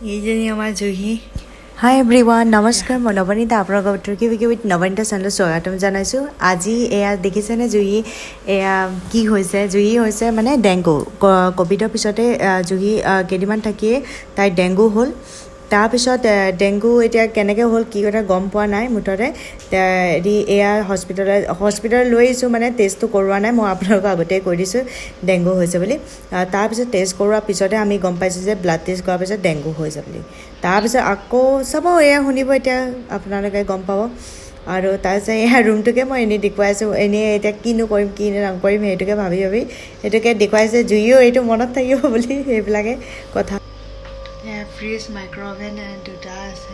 এইজনী আমাৰ জুহি। হাই এভৰিৱান, নমস্কাৰ। মই নৱনীতা, আপোনালোকৰ উইথ নৱনীতা চেনেলত স্বাগতম জনাইছোঁ। আজি এয়া দেখিছেনে জুহি, এয়া কি হৈছে? জুহি হৈছে মানে ডেংগু। ক'ভিডৰ পিছতে জুহি কেইদিনমান থাকিয়ে তাইৰ ডেংগু হ'ল। তাৰপিছত ডেংগু এতিয়া কেনেকৈ হ'ল কি কথা গম পোৱা নাই। মুঠতে হেৰি এয়া হস্পিটেলত লৈ আহিছোঁ, মানে টেষ্টটো কৰোৱা নাই। মই আপোনালোকক আগতেই কৈ দিছোঁ ডেংগু হৈছে বুলি। তাৰপিছত টেষ্ট কৰোৱাৰ পিছতে আমি গম পাইছোঁ যে ব্লাড টেষ্ট কৰাৰ পিছত ডেংগু হৈছে বুলি। তাৰপিছত আকৌ চাব, এয়া শুনিব এতিয়া আপোনালোকে গম পাব। আৰু তাৰপিছত এয়া ৰুমটোকে মই এনেই দেখুৱাইছোঁ। এনেই এতিয়া কিনো কৰিম কি নকৰিম সেইটোকে ভাবি সেইটোকে দেখুৱাইছোঁ। জুইও এইটো মনত থাকিব বুলি সেইবিলাকে কথা। ফ্ৰিজ, মাইক্ৰ'অভেন দুটা আছে।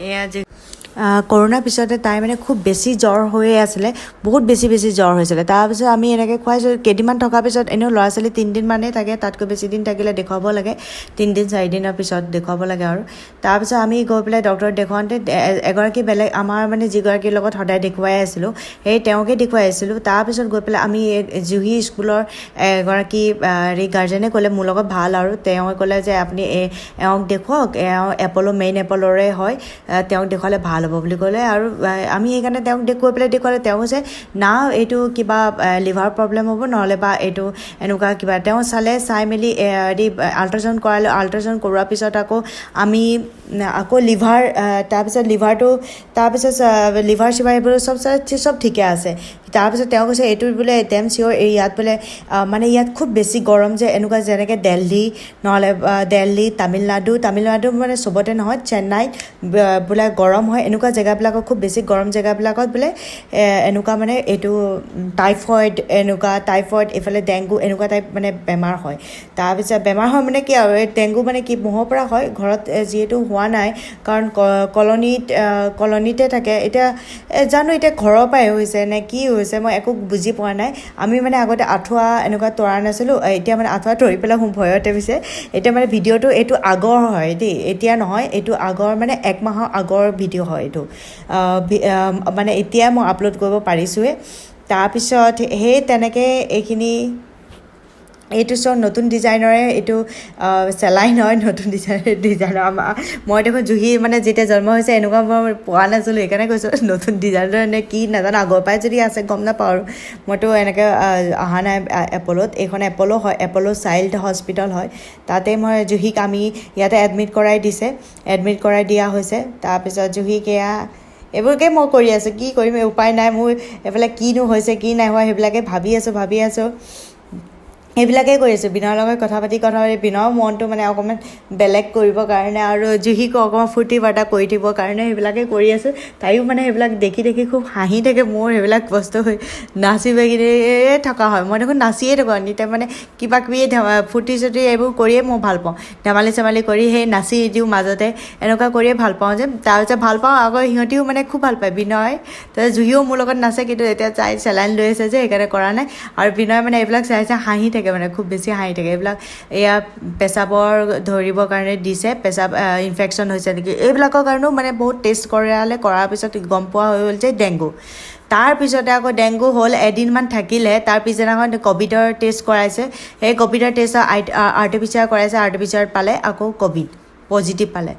এয়া কৰোণাৰ পিছতে তাই মানে খুব বেছি জ্বৰ হৈয়ে আছিলে, বহুত বেছি জ্বৰ হৈছিলে। তাৰপিছত আমি এনেকৈ খুৱাইছোঁ। কেইদিনমান থকাৰ পিছত এনেও ল'ৰা ছোৱালী 3 দিনমানেই থাকে, তাতকৈ বেছি দিন থাকিলে দেখুৱাব লাগে। 3 দিন 4 দিনৰ পিছত দেখুৱাব লাগে আৰু। তাৰপিছত আমি গৈ পেলাই ডক্টৰক দেখুৱাওঁতে এগৰাকী বেলেগ আমাৰ মানে যিগৰাকীৰ লগত সদায় দেখুৱাই আছিলোঁ সেই তেওঁকে দেখুৱাই আছিলোঁ। তাৰপিছত গৈ পেলাই আমি জুহি স্কুলৰ এগৰাকী গাৰ্জেনে ক'লে মোৰ লগত ভাল, আৰু তেওঁ ক'লে যে আপুনি এওঁক দেখুৱাওক, এওঁ মেইন এপলৰে হয়, তেওঁক দেখুৱালে ভাল হ'ব বুলি ক'লে। আৰু আমি সেইকাৰণে তেওঁক দেখুৱালে। তেওঁ কৈছে না এইটো কিবা লিভাৰ প্ৰব্লেম হ'ব, নহ'লে বা এইটো এনেকুৱা কিবা। তেওঁ চাই মেলি আল্ট্ৰাচাউণ্ড কৰালে। আল্ট্ৰাচাউণ্ড কৰোৱাৰ পিছত আমি লিভাৰ, তাৰপিছত লিভাৰ চিভাৰ এইবোৰ চব ঠিকে আছে। তাৰপিছত তেওঁ কৈছে এইটো বোলে ডেম চিয়'ৰ ইয়াত বোলে মানে ইয়াত খুব বেছি গৰম, যে এনেকুৱা যেনেকৈ দিল্লী, তামিলনাডু মানে চবতে নহয়, চেন্নাইত বোলে গৰম হয়। এনেকুৱা জেগাবিলাকত খুব বেছি গৰম জেগাবিলাকত বোলে এনেকুৱা মানে এইটো টাইফইড, এইফালে ডেংগু এনেকুৱা টাইপ মানে বেমাৰ হয়। তাৰপিছত বেমাৰ হয় মানে কি আৰু, এই ডেংগু মানে কি মহৰ পৰা হয়। ঘৰত যিহেতু হোৱা নাই, কাৰণ কলনীতে থাকে। এতিয়া জানো এতিয়া ঘৰৰ পৰাই হৈছে নে কি হৈছে, মই একো বুজি পোৱা নাই। আমি মানে আগতে আঁঠুৱা এনেকুৱা তৰা নাছিলোঁ, এতিয়া মানে আঁঠুৱা তৰি পেলাই ভয়তে হৈছে। এতিয়া মানে ভিডিঅ'টো এইটো আগৰ হয় দেই, এতিয়া নহয়, এইটো আগৰ মানে 1 মাহৰ আগৰ ভিডিঅ' হয় এইটো। মানে এতিয়া মই আপলোড কৰিব পাৰিছোঁহে। তাৰপিছত সেই তেনেকৈ এইটো চব নতুন ডিজাইনৰে, এইটো চেলাইন হয়, নতুন ডিজাইনৰ। মই দেখোন জুহি মানে যেতিয়া জন্ম হৈছে এনেকুৱা মই পোৱা নাছিলোঁ, সেইকাৰণে কৈছোঁ নতুন ডিজাইনৰ নে কি নাজানো। আগৰ পৰাই যদি আছে গম নাপাওঁ আৰু। মইতো এনেকৈ অহা নাই এপ'লত। এইখন এপ'ল' হয়, এপ'ল' চাইল্ড হস্পিটেল হয়। তাতে মই জুহিক আমি ইয়াতে এডমিট কৰাই দিয়া হৈছে। তাৰপিছত জুহিক এইবোৰকে মই কৰি আছোঁ, কি কৰিম, উপায় নাই মোৰ। এইফালে কিনো হৈছে কি নাই হোৱা সেইবিলাকে ভাবি আছোঁ। সেইবিলাকেই কৰি আছোঁ। বিনয়ৰ লগত কথা পাতি বিনয়ৰ মনটো মানে অকণমান বেলেগ কৰিবৰ কাৰণে, আৰু জুহিকো অকণমান ফূৰ্তি বাৰ্তা কৰি দিবৰ কাৰণে সেইবিলাকেই কৰি আছোঁ। তাইও মানে সেইবিলাক দেখি খুব হাঁহি থাকে। মোৰ সেইবিলাক বস্তু নাচি বাগিয়ে থকা হয়। মই দেখোন নাচিয়ে থাকোঁ এনিটাইম, মানে কিবা কিবি ফূৰ্তি চূৰ্তি এইবোৰ কৰিয়ে মই ভাল পাওঁ। ধেমালি চেমালি কৰি সেই নাচি দিওঁ মাজতে, এনেকুৱা কৰিয়ে ভাল পাওঁ যে। তাৰপিছত ভাল পাওঁ আকৌ সিহঁতিও মানে খুব ভাল পায় বিনয়। তাৰপিছত জুহিও মোৰ লগত নাচে, কিন্তু এতিয়া তাই চেলাইন লৈ আছে যে সেইকাৰণে কৰা নাই। আৰু বিনয় মানে এইবিলাক চাই হাঁহি থাকে, মানে খুব বেছি হাঁহি থাকে। এইবিলাক পেচাবৰ ধৰিবৰ কাৰণে দিছে, পেচাব ইনফেকশ্যন হৈছে নেকি এইবিলাকৰ কাৰণেও মানে বহুত টেষ্ট কৰাৰ পিছত গম পোৱা হৈ গ'ল যে ডেংগু। তাৰপিছতে আকৌ ডেংগু হ'ল, এদিনমান থাকিলে। তাৰ পিছদিনাখন ক'ভিডৰ টেষ্ট কৰাইছে। সেই ক'ভিডৰ টেষ্টৰ RT-PCR কৰাইছে, RT-PCRত পালে আকৌ ক'ভিড পজিটিভ পালে।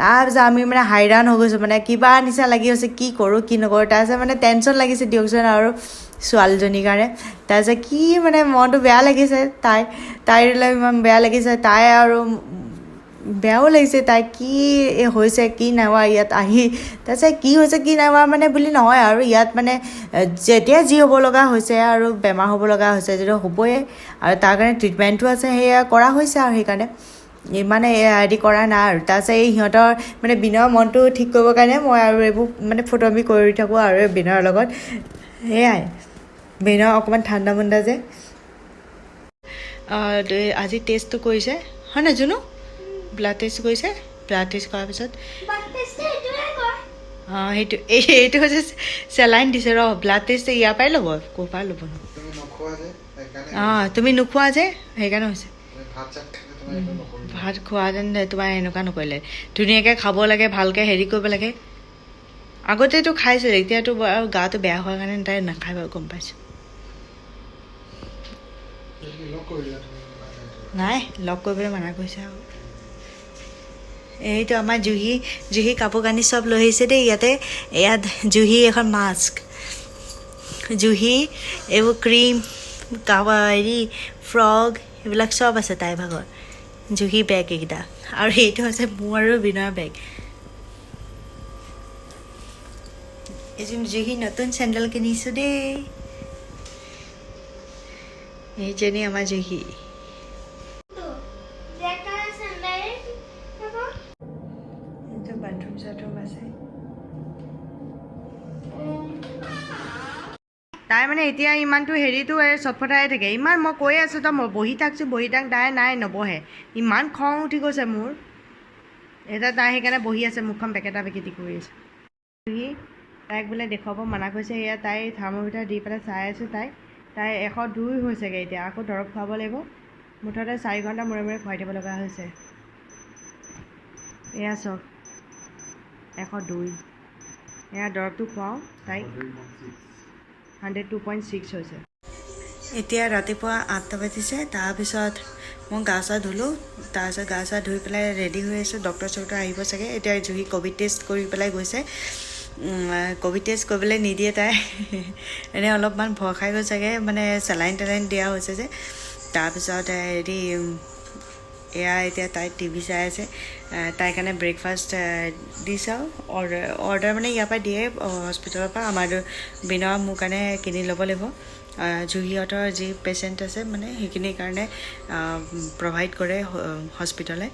তাৰপিছত আমি মানে হাইৰাণ হৈ গৈছোঁ, মানে কিবা নিচিনা লাগি গৈছে, কি কৰোঁ কি নকৰোঁ। তাৰপিছত মানে টেনশ্যন লাগিছে দিয়কচোন, আৰু ছোৱালীজনীৰ কাৰণে। তাৰপিছত কি মানে মনটো বেয়া লাগিছে, তাইৰ ইমান বেয়া লাগিছে। তাই আৰু বেয়াও লাগিছে, তাই কি হৈছে কি নাই হোৱা ইয়াত আহি। তাৰপিছত কি হৈছে কি নাই হোৱা মানে বুলি নহয় আৰু, ইয়াত মানে যেতিয়া যি হ'ব লগা হৈছে আৰু বেমাৰ হ'ব লগা হৈছে যেতিয়া হ'বই, আৰু তাৰ কাৰণে ট্ৰিটমেণ্টো আছে, সেয়া কৰা হৈছে আৰু সেইকাৰণে ইমানে হেৰি কৰা নাই আৰু। তাৰপিছত সিহঁতৰ মানে বিনয়ৰ মনটো ঠিক কৰিবৰ কাৰণে মই আৰু এইবোৰ মানে ফটোমি কৰি থাকোঁ আৰু বিনয়ৰ লগত। সেয়াই, বিনয় অকণমান ঠাণ্ডা মুণ্ডা যে। আজি টেষ্টটো কৰিছে হয় নাই জুনু? ব্লাড টেষ্ট কৰিছে। ব্লাড টেষ্ট কৰাৰ পিছত এইটো হৈছে চেলাইন দিছে। ব্লাড টেষ্ট ইয়াৰ পৰাই ল'ব, ক'ৰ পৰা ল'ব নো? তুমি নোখোৱা যে সেইকাৰণে হৈছে। ভাত খোৱা যেন তোমাৰ এনেকুৱা নকৰিলে। ধুনীয়াকৈ খাব লাগে, ভালকৈ হেৰি কৰিব লাগে। আগতেতো খাইছিলে, এতিয়াতো গাটো বেয়া হোৱাৰ কাৰণে তাই নাখায় বাৰু, গম পাইছোঁ। নাই লগ কৰিবলৈ মানা কৰিছে আৰু এইটো আমাৰ জুহি কাপোৰ কানি চব লৈ আহিছে দেই ইয়াত জুহি এখন মাস্ক জুহি এইবোৰ ক্ৰীম হেৰি ফ্ৰক এইবিলাক চব আছে তাইৰ ভাগৰ জুহি বেগ এইকেইটা আৰু এইটো হৈছে মোৰ আৰু বিনয়ৰ বেগ এইযোৰ জুহি নতুন চেণ্ডেল কিনিছোঁ দেই এইজনী আমাৰ জুহি বাথৰুম চাথৰুম আছে তাই মানে এতিয়া ইমানটো হেৰিটো চটফটাই থাকে ইমান মই কৈ আছোঁ তই মই বহি থাকছোঁ তাই নাই নবহে ইমান খং উঠি গৈছে মোৰ এতিয়া তাই সেইকাৰণে বহি আছে মুখখন বেকেটা বেকেটি কৰি আছে তাইক বোলে দেখুৱাব মানা কৰিছে এয়া তাই থাৰ্মোমিটাৰ দি পেলাই চাই আছোঁ তাই 102 হৈছেগৈ এতিয়া আকৌ দৰৱ খুৱাব লাগিব মুঠতে 4 ঘণ্টা মূৰে মূৰে খুৱাই দিব লগা হৈছে এয়া চব 102 এয়া দৰৱটো খুৱাওঁ তাইক 102.6 হৈছে এতিয়া ৰাতিপুৱা 8টা বাজিছে তাৰপিছত মই গা চা ধুলোঁ তাৰপিছত গা চা ধুই পেলাই ৰেডি হৈ আছোঁ ডক্টৰ আহিব চাগে এতিয়া জুহি ক'ভিড টেষ্ট কৰি পেলাই গৈছে ক'ভিড টেষ্ট কৰিবলৈ নিদিয়ে তাই এনেই অলপমান ভয় খাই গৈ চাগে মানে চেলাইন দিয়া হৈছে যে তাৰপিছত হেৰি এয়া এতিয়া তাই টিভি চাই আছে তাইৰ কাৰণে ব্ৰেকফাষ্ট দিছে অৰ্ডাৰ মানে ইয়াৰ পৰা দিয়ে হস্পিটেলৰ পৰা আমাৰ বিনয় মোৰ কাৰণে কিনি ল'ব লাগিব জুহিহঁতৰ যি পেচেণ্ট আছে মানে সেইখিনিৰ কাৰণে প্ৰভাইড কৰে হস্পিটেলে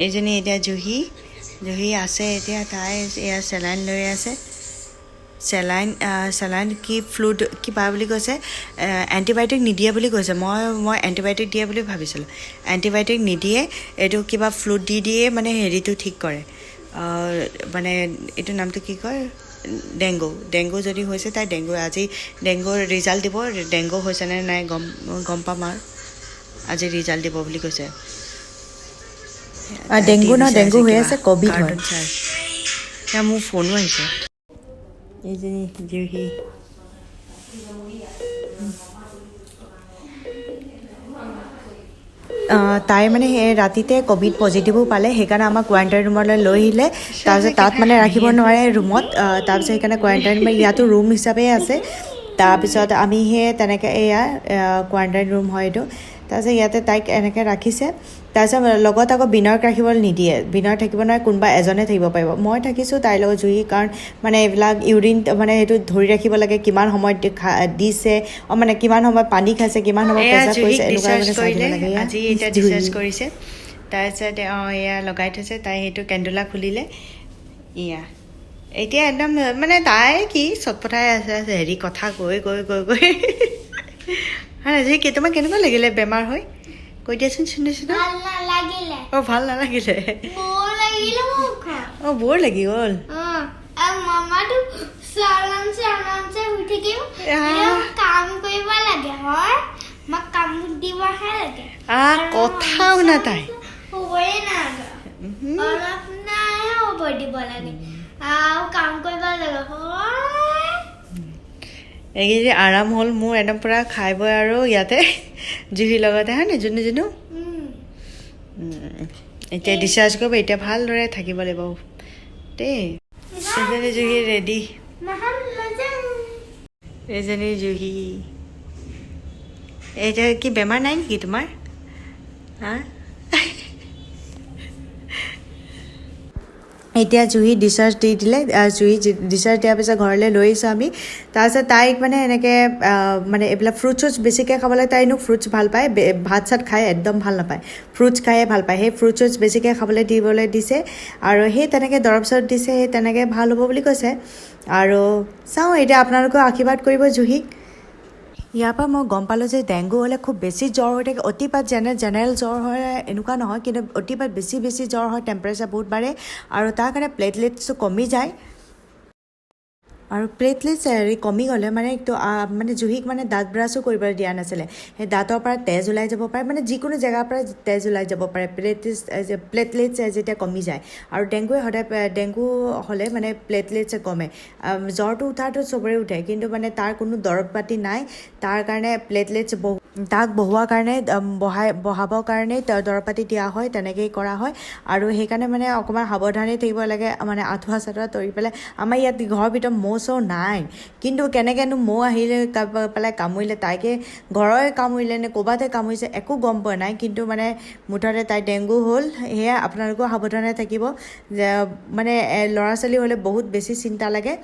এইজনী এতিয়া জুহি আছে এতিয়া তাই এয়া চেলাইন লৈ আছে চেলাইন কি ফ্লুড কিবা বুলি কৈছে এণ্টিবায়'টিক নিদিয়ে বুলি কৈছে মই এণ্টিবায়'টিক দিয়ে বুলি ভাবিছিলোঁ এণ্টিবায়'টিক নিদিয়ে এইটো কিবা ফ্লুড দিয়ে মানে হেৰিটো ঠিক কৰে মানে এইটো নামটো কি কয় ডেংগু যদি হৈছে তাই আজি ডেংগুৰ ৰিজাল্ট দিব ডেংগু হৈছেনে নাই গম পাম আৰু আজি ৰিজাল্ট দিব বুলি কৈছে ডেংগু হৈ আছে ক'ভিড হয় এতিয়া মোৰ ফোনো আহিছে এইজনী জুহি তাই মানে সেই ৰাতিতে ক'ভিড পজিটিভো পালে সেইকাৰণে আমাক কোৱাৰেণ্টাইন ৰুমলৈ লৈ আহিলে তাৰপিছত তাত মানে ৰাখিব নোৱাৰে ৰুমত তাৰপিছত সেইকাৰণে কোৱাৰেণ্টাইন ইয়াতো ৰুম হিচাপে আছে তাৰপিছত আমি সেই তেনেকৈ এয়া কোৱাৰেণ্টাইন ৰুম হয় এইটো তাৰপিছত ইয়াতে তাইক এনেকৈ ৰাখিছে তাৰপিছত লগত আকৌ বিনয়ক ৰাখিবলৈ নিদিয়ে বিনয় থাকিব নোৱাৰে কোনোবা এজনে থাকিব পাৰিব মই থাকিছোঁ তাইৰ লগত জুহি কাৰণ মানে এইবিলাক ইউৰিন মানে সেইটো ধৰি ৰাখিব লাগে কিমান সময়ত দিছে মানে কিমান সময় পানী খাইছে কিমান সময় পেচাব কৰিছে এনেকুৱা মানে চাই দিব লাগে আজি এতিয়া ডিচাৰ্জ কৰিছে তাৰপিছত এয়া লগাই থৈছে তাই সেইটো কেণ্ডুলা খুলিলে এয়া এতিয়া একদম মানে তাই কি চটপটাই আছে হেৰি কথা কৈ আজি তোমাৰ কেনেকুৱা লাগিলে বেমাৰ হৈ কৈ দিয়াচোন শুনিছোঁ ভাল নালাগিলে বৰ লাগি গ'ল কথা শুনা তাই এইকেইদিন আৰাম হ'ল মোৰ একদম পূৰা খাই বৈ আৰু ইয়াতে জুহিৰ লগতে হয় নিজনো এতিয়া ডিচাৰ্জ কৰিব এতিয়া ভালদৰে থাকিব লাগিব দেই এইজনী জুহি ৰেডি এইজনী জুহি এতিয়া কি বেমাৰ নাই নেকি তোমাৰ হা এতিয়া জুহি ডিচাৰ্জ দি দিলে জুহি ডিচাৰ্জ দিয়াৰ পিছত ঘৰলৈ লৈ আহিছোঁ আমি তাৰপিছত তাইক মানে এনেকৈ মানে এইবিলাক ফ্ৰুটছ বেছিকৈ খাবলৈ তাই এনেও ফ্ৰুটছ ভাল পায় ভাত চাত খাই একদম ভাল নাপায় ফ্ৰুটছ খায়ে ভাল পায় সেই ফ্ৰুটছ বেছিকৈ খাবলৈ দিবলৈ দিছে আৰু সেই তেনেকৈ দৰৱ চৰৱ দিছে সেই তেনেকৈ ভাল হ'ব বুলি কৈছে আৰু চাওঁ এতিয়া আপোনালোকেও আশীৰ্বাদ কৰিব জুহিক ইয়াৰ পৰা মই গম পালোঁ যে ডেংগু হ'লে খুব বেছি জ্বৰ হৈ থাকে অতিপাত জেনেৰেল জ্বৰ হয় এনেকুৱা নহয় কিন্তু অতিপাত বেছি জ্বৰ হয় টেম্পাৰেচাৰ বহুত বাঢ়ে আৰু তাৰ কাৰণে প্লেটলেটছটো কমি যায় আৰু প্লেটলেটছ হেৰি কমি গ'লে মানে এইটো মানে জুহিক মানে দাঁত ব্ৰাছো কৰিবলৈ দিয়া নাছিলে সেই দাঁতৰ পৰা তেজ ওলাই যাব পাৰে মানে যিকোনো জেগাৰ পৰা তেজ ওলাই যাব পাৰে প্লেটলেটছ যেতিয়া কমি যায় আৰু ডেংগুৱে সদায় ডেংগু হ'লে মানে প্লেটলেটছে কমে জ্বৰটো উঠাটো চবৰে উঠে কিন্তু মানে তাৰ কোনো দৰৱ পাতি নাই তাৰ কাৰণে প্লেটলেটছ তাক বঢ়োৱাৰ কাৰণে বঢ়াবৰ কাৰণে দৰৱ পাতি দিয়া হয় তেনেকেই কৰা হয় আৰু সেইকাৰণে মানে অকণমান সাৱধানে থাকিব লাগে মানে আঁঠুৱা চাঠুৱা তৰি পেলাই আমাৰ ইয়াত ঘৰৰ ভিতৰত মৌ চৌ নাই কিন্তু কেনেকৈনো মৌ আহিলে পেলাই কামুৰিলে তাইকে ঘৰৰে কামুৰিলে নে ক'ৰবাতে কামুৰিছে একো গম পোৱা নাই কিন্তু মানে মুঠতে তাই ডেংগু হ'ল সেয়া আপোনালোকেও সাৱধানে থাকিব যে মানে ল'ৰা ছোৱালী হ'লে বহুত বেছি চিন্তা লাগে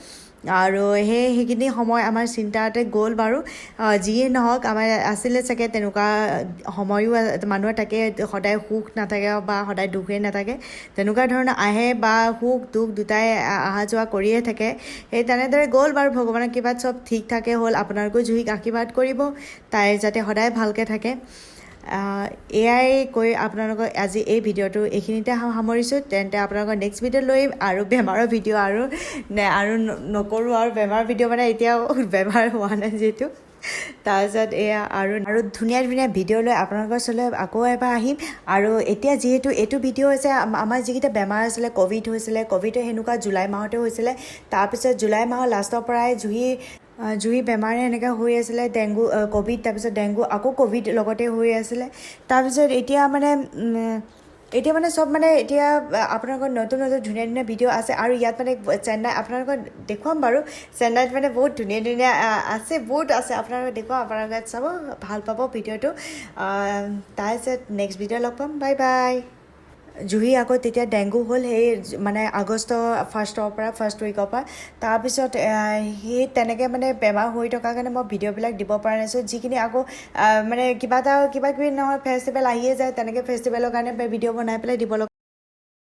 আৰু সেইখিনি সময় আমাৰ চিন্তাতে গ'ল বাৰু যিয়ে নহওক আমাৰ আছিলে চাগে তেনেকুৱা সময়ো মানুহৰ তাকে সদায় সুখ নাথাকে বা সদায় দুখেই নাথাকে তেনেকুৱা ধৰণৰ আহে বা সুখ দুখ দুটাই অহা যোৱা কৰিয়ে থাকে সেই তেনেদৰে গ'ল বাৰু ভগৱানৰ কৃপাত চব ঠিক ঠাকে হ'ল আপোনালোকেও জুহিক আশীৰ্বাদ কৰিব তাই যাতে সদায় ভালকৈ থাকে এয়াই কৈ আপোনালোকক আজি এই ভিডিঅ'টো এইখিনিতে সামৰিছোঁ তেন্তে আপোনালোকৰ নেক্সট ভিডিঅ' লৈ আৰু বেমাৰৰ ভিডিঅ' আৰু নকৰোঁ আৰু বেমাৰৰ ভিডিঅ' মানে এতিয়াও বেমাৰ হোৱা নাই যিহেতু তাৰপিছত এয়া আৰু ধুনীয়া ধুনীয়া ভিডিঅ' লৈ আপোনালোকৰ ওচৰলৈ আকৌ এবাৰ আহিম আৰু এতিয়া যিহেতু এইটো ভিডিঅ' হৈছে আমাৰ যিকেইটা বেমাৰ আছিলে ক'ভিড হৈছিলে ক'ভিডো সেনেকুৱা জুলাই মাহতে হৈছিলে তাৰপিছত জুলাই মাহৰ লাষ্টৰ পৰাই জুহি বেমাৰে এনেকৈ হৈ আছিলে ডেংগু ক'ভিড তাৰপিছত ডেংগু আকৌ ক'ভিড লগতে হৈ আছিলে তাৰপিছত এতিয়া মানে চব মানে এতিয়া আপোনালোকৰ নতুন নতুন ধুনীয়া ধুনীয়া ভিডিঅ' আছে আৰু ইয়াত মানে চেন্নাই আপোনালোকক দেখুৱাম বাৰু চেন্নাইত মানে বহুত ধুনীয়া ধুনীয়া আছে বহুত আছে আপোনালোকে দেখুৱাম আপোনালোকে চাব ভাল পাব ভিডিঅ'টো তাৰপিছত নেক্সট ভিডিঅ' লগ পাম বাই বাই জুহি আকৌ তেতিয়া ডেংগু হ'ল সেই মানে আগষ্ট ফাৰ্ষ্ট উইকৰ পৰা তাৰপিছত সেই তেনেকৈ মানে বেমাৰ হৈ থকাৰ কাৰণে মই ভিডিঅ'বিলাক দিব পৰা নাছিলোঁ যিখিনি আকৌ মানে কিবা কিবি নহয় ফেষ্টিভেল আহিয়ে যায় তেনেকৈ ফেষ্টিভেলৰ কাৰণে ভিডিঅ' বনাই পেলাই দিব লগা